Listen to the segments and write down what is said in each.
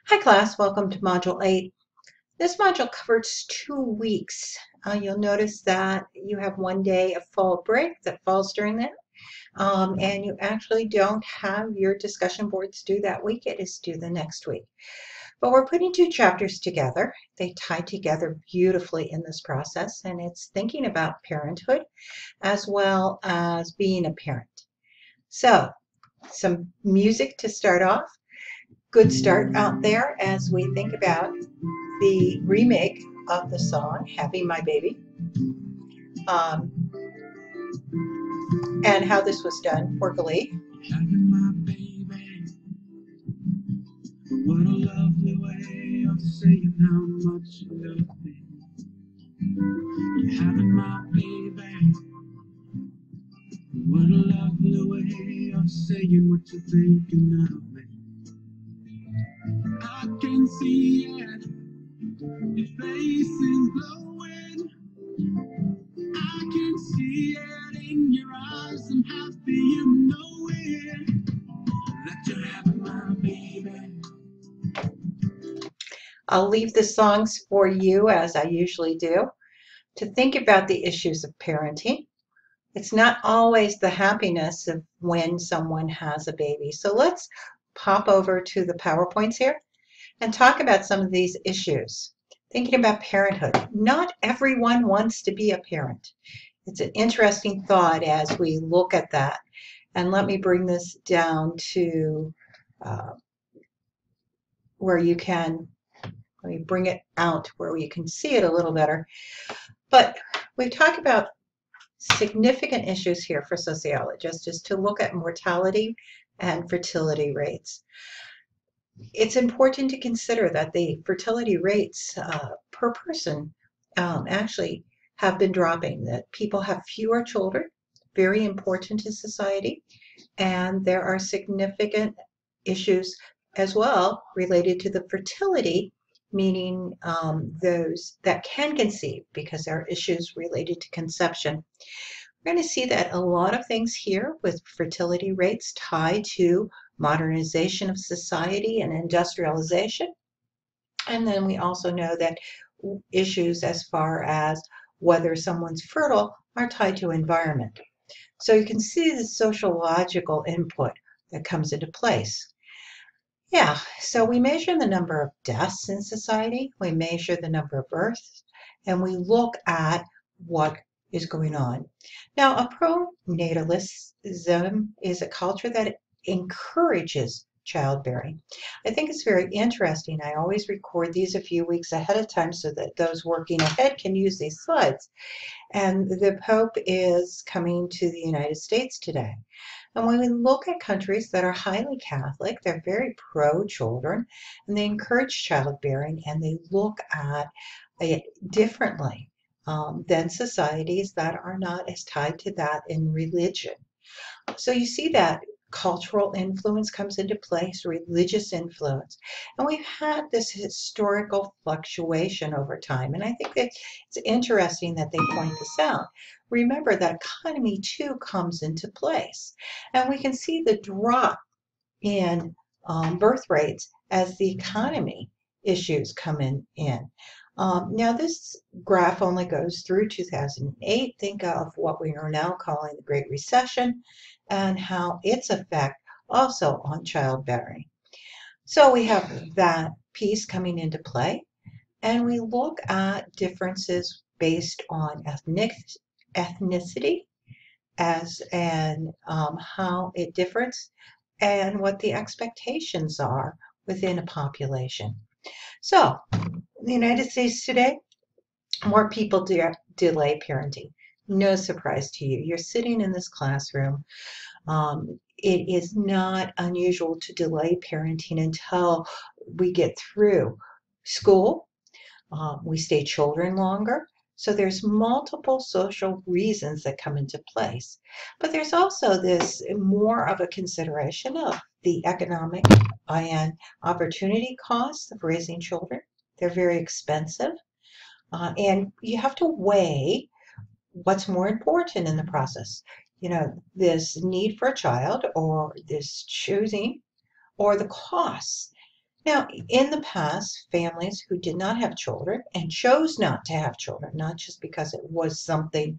Hi class, welcome to Module 8. This module covers 2 weeks. You'll notice that you have one day of fall break that falls during that, and you actually don't have your discussion boards due that week. It is due the next week. But we're putting two chapters together. They tie together beautifully in this process, and it's thinking about parenthood as well as being a parent. So, some music to start off. Good start out there as we think about the remake of the song Having My Baby, um, and how this was done for Glee. Having my baby, what a lovely way of saying how much you love me. You're having my baby, what a lovely way of saying what you're thinking of me. I can see it, your face is glowing. I can see it in your eyes. I'm happy you know it, that you're having my baby. I'll leave the songs for you, as I usually do, to think about the issues of parenting. It's not always the happiness of when someone has a baby. So let's pop over to the PowerPoints here and talk about some of these issues. Thinking about parenthood. Not everyone wants to be a parent. It's an interesting thought as we look at that. And let me bring this down to where you can, let me bring it out where you can see it a little better. But we've talked about significant issues here for sociologists is to look at mortality and fertility rates. It's important to consider that the fertility rates per person actually have been dropping, that people have fewer children, very important to society, and there are significant issues as well related to the fertility, meaning those that can conceive, because there are issues related to conception. We're going to see that a lot of things here with fertility rates tie to modernization of society and industrialization. And then we also know that issues as far as whether someone's fertile are tied to environment. So you can see the sociological input that comes into place. Yeah, so we measure the number of deaths in society, we measure the number of births, and we look at what is going on. Now, a pronatalism is a culture that encourages childbearing. I think it's very interesting. I always record these a few weeks ahead of time so that those working ahead can use these slides. And the Pope is coming to the United States today. And when we look at countries that are highly Catholic, they're very pro-children, and they encourage childbearing, and they look at it differently than societies that are not as tied to that in religion. So you see that cultural influence comes into place, religious influence. And we've had this historical fluctuation over time. And I think that it's interesting that they point this out. Remember that economy too comes into place. And we can see the drop in birth rates as the economy issues come in. Now this graph only goes through 2008. Think of what we are now calling the Great Recession and how its effect also on childbearing. So we have that piece coming into play, and we look at differences based on ethnicity as and how it differs and what the expectations are within a population. So, in the United States today, more people delay parenting. No surprise to you. You're sitting in this classroom. It is not unusual to delay parenting until we get through school. We stay children longer. So there's multiple social reasons that come into place. But there's also this more of a consideration of the economic and opportunity costs of raising children. They're very expensive. And you have to weigh what's more important in the process. You know, this need for a child or this choosing or the costs. Now, in the past, families who did not have children and chose not to have children, not just because it was something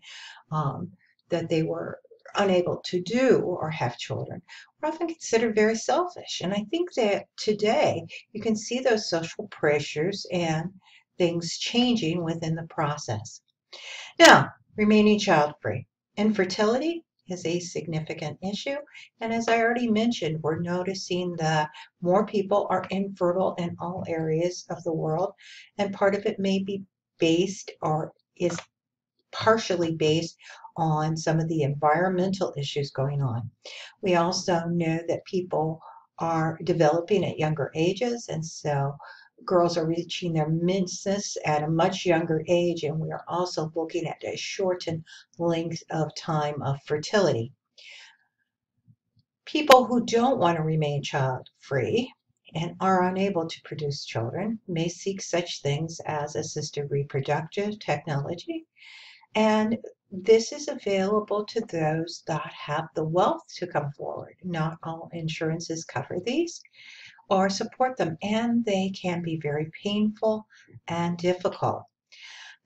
um, that they were unable to do or have children, were often considered very selfish. And I think that today you can see those social pressures and things changing within the process. Now, remaining child-free. Infertility is a significant issue. And as I already mentioned, we're noticing that more people are infertile in all areas of the world. And part of it may be based or is partially based on some of the environmental issues going on. We also know that people are developing at younger ages, and so girls are reaching their menses at a much younger age, and we are also looking at a shortened length of time of fertility. People who don't want to remain child-free and are unable to produce children may seek such things as assisted reproductive technology, and this is available to those that have the wealth to come forward. Not all insurances cover these or support them, and they can be very painful and difficult.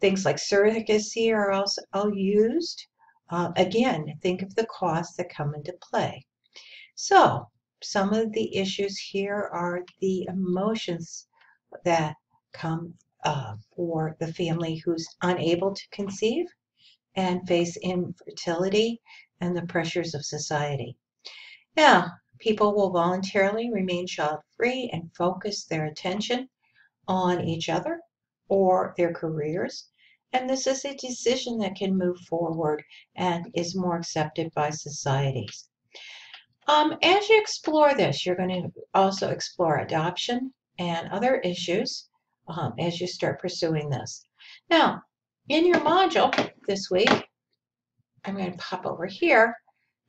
Things like surrogacy are also used. Again, think of the costs that come into play. So, some of the issues here are the emotions that come for the family who's unable to conceive and face infertility and the pressures of society. Now, people will voluntarily remain child-free and focus their attention on each other or their careers. And this is a decision that can move forward and is more accepted by societies. As you explore this, you're going to also explore adoption and other issues as you start pursuing this. Now, in your module this week, I'm going to pop over here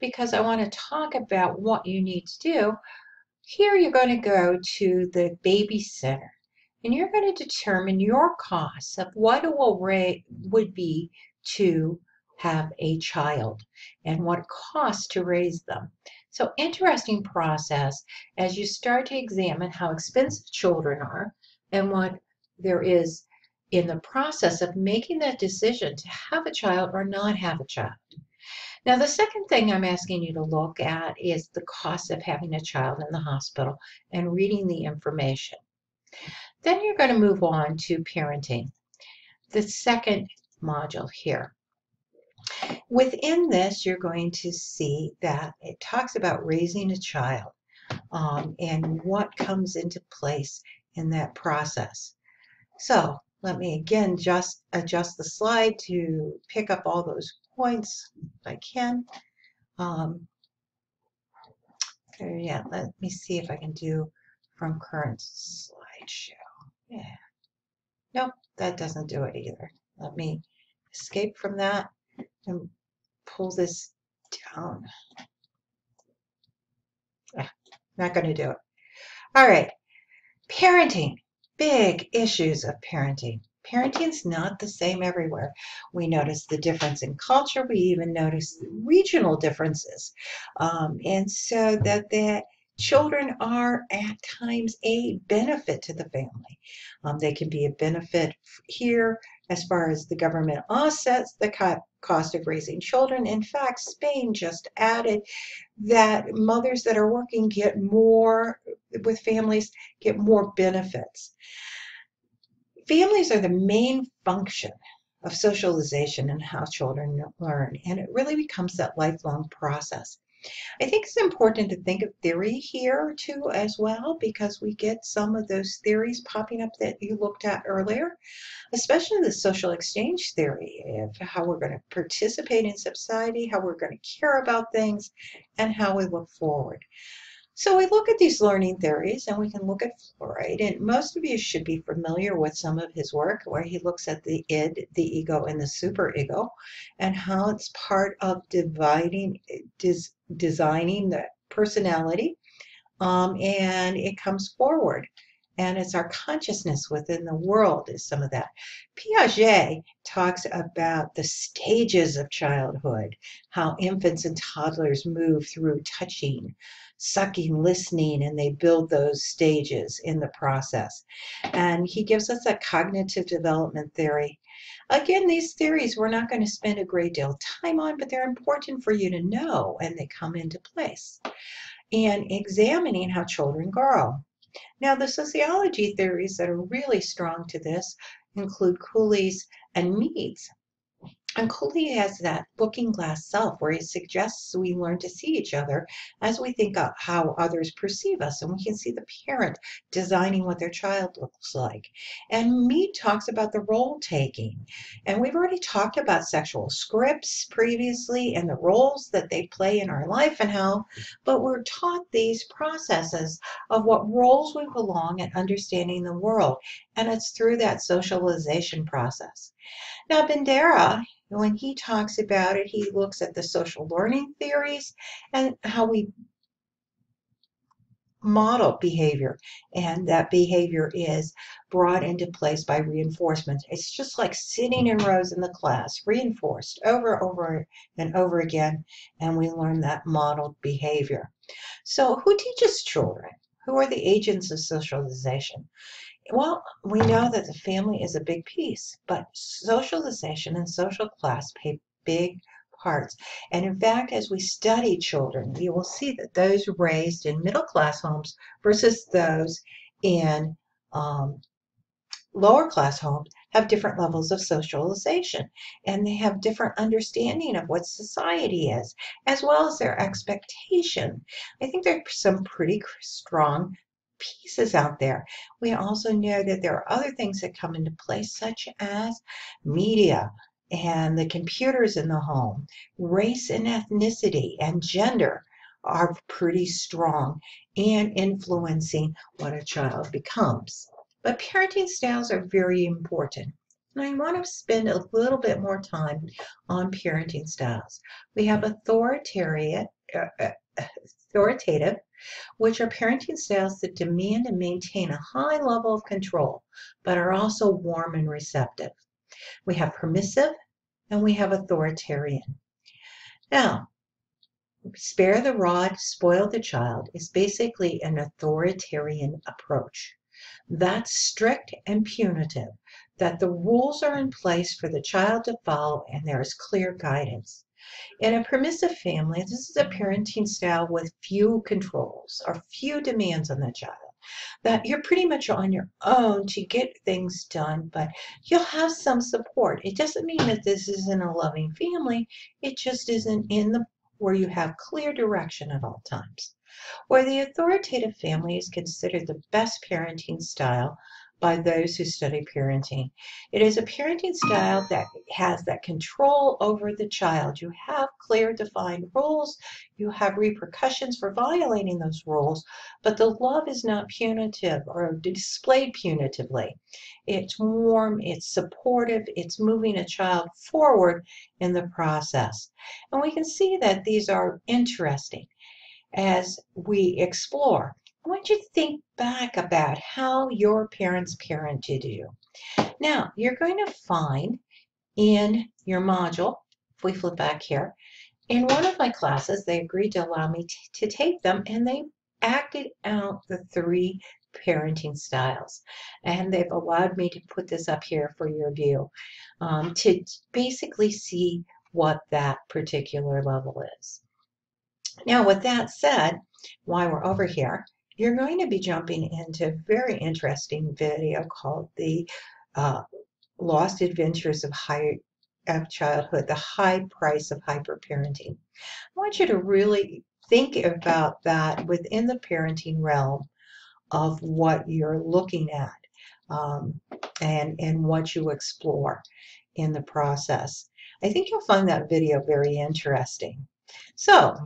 because I want to talk about what you need to do. Here you're going to go to the baby center and you're going to determine your costs of what it would be to have a child and what it costs to raise them. So interesting process as you start to examine how expensive children are and what there is in the process of making that decision to have a child or not have a child. Now, the second thing I'm asking you to look at is the cost of having a child in the hospital and reading the information. Then you're going to move on to parenting, the second module here. Within this, you're going to see that it talks about raising a child and what comes into place in that process. So let me again just adjust the slide to pick up all those points if I can. Yeah, let me see if I can do from current slideshow. Yeah. Nope, that doesn't do it either. Let me escape from that and pull this down. Not going to do it. All right. Parenting. Big issues of parenting. Parenting's not the same everywhere. We notice the difference in culture. We even notice regional differences. And so that the children are at times a benefit to the family. They can be a benefit here as far as the government offsets the cost of raising children. In fact, Spain just added that mothers that are working get more, with families, get more benefits. Families are the main function of socialization and how children learn, and it really becomes that lifelong process. I think it's important to think of theory here too as well, because we get some of those theories popping up that you looked at earlier, especially the social exchange theory of how we're going to participate in society, how we're going to care about things, and how we look forward. So we look at these learning theories and we can look at Freud, and most of you should be familiar with some of his work where he looks at the id, the ego, and the superego and how it's part of designing the personality, and it comes forward. and it's our consciousness within the world is some of that. Piaget talks about the stages of childhood, how infants and toddlers move through touching, sucking, listening, and they build those stages in the process. And he gives us a cognitive development theory. Again, these theories we're not going to spend a great deal of time on, but they're important for you to know, and they come into place. And examining how children grow. Now, the sociology theories that are really strong to this include Cooley's and Mead's. And Cooley has that looking glass self where he suggests we learn to see each other as we think of how others perceive us. And we can see the parent designing what their child looks like. And Mead talks about the role taking. And we've already talked about sexual scripts previously and the roles that they play in our life and how, but we're taught these processes of what roles we belong and understanding the world. And it's through that socialization process. Now, Bandera, when he talks about it, he looks at the social learning theories and how we model behavior, and that behavior is brought into place by reinforcement. It's just like sitting in rows in the class, reinforced over and over again, and we learn that modeled behavior. So who teaches children? Who are the agents of socialization? Well, we know that the family is a big piece, but socialization and social class play big parts. And in fact, as we study children, you will see that those raised in middle class homes versus those in lower class homes have different levels of socialization, and they have different understanding of what society is, as well as their expectation. I think there's some pretty strong pieces out there. We also know that there are other things that come into place, such as media and the computers in the home. Race and ethnicity and gender are pretty strong in influencing what a child becomes. But parenting styles are very important. And I want to spend a little bit more time on parenting styles. We have authoritative, which are parenting styles that demand and maintain a high level of control, but are also warm and receptive. We have permissive and we have authoritarian. Now, spare the rod, spoil the child is basically an authoritarian approach. That's strict and punitive, that the rules are in place for the child to follow and there is clear guidance. In a permissive family, this is a parenting style with few controls or few demands on the child. That you're pretty much on your own to get things done, but you'll have some support. It doesn't mean that this isn't a loving family. It just isn't in the where you have clear direction at all times. Where the authoritative family is considered the best parenting style by those who study parenting. It is a parenting style that has that control over the child. You have clear defined rules, you have repercussions for violating those rules, but the love is not punitive or displayed punitively. It's warm, it's supportive, it's moving a child forward in the process. And we can see that these are interesting as we explore. I want you to think back about how your parents parented you. Now, you're going to find in your module, if we flip back here, in one of my classes, they agreed to allow me to take them, and they acted out the 3 parenting styles. And they've allowed me to put this up here for your view to basically see what that particular level is. Now, with that said, while we're over here, you're going to be jumping into a very interesting video called The Lost Adventures of Childhood, The High Price of Hyperparenting. I want you to really think about that within the parenting realm of what you're looking at and what you explore in the process. I think you'll find that video very interesting. So,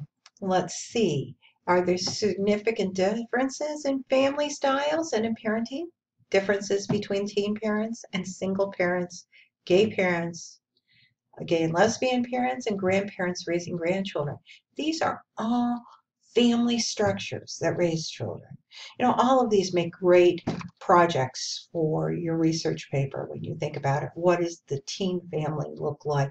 let's see. Are there significant differences in family styles and in parenting? Differences between teen parents and single parents, gay and lesbian parents, and grandparents raising grandchildren. These are all family structures that raise children. You know, all of these make great projects for your research paper when you think about it. What does the teen family look like?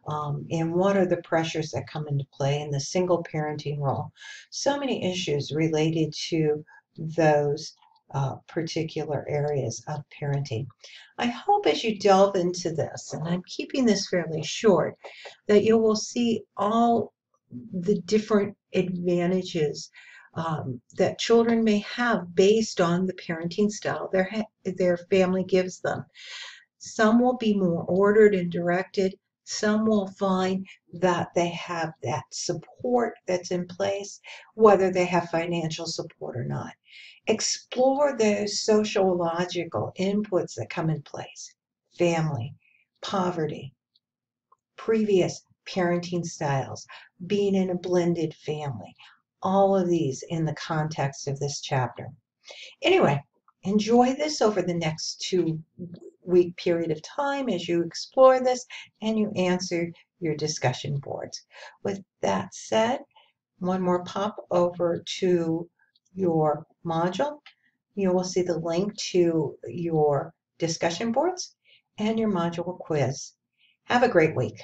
And what are the pressures that come into play in the single parenting role? So many issues related to those particular areas of parenting. I hope as you delve into this, and I'm keeping this fairly short, that you will see all the different advantages that children may have based on the parenting style their family gives them. Some will be more ordered and directed. Some will find that they have that support that's in place, whether they have financial support or not. Explore those sociological inputs that come in place: family, poverty, previous parenting styles, being in a blended family, all of these in the context of this chapter. Anyway, enjoy this over the next 2-week period of time as you explore this and you answer your discussion boards. With that said, one more pop over to your module. You will see the link to your discussion boards and your module quiz. Have a great week.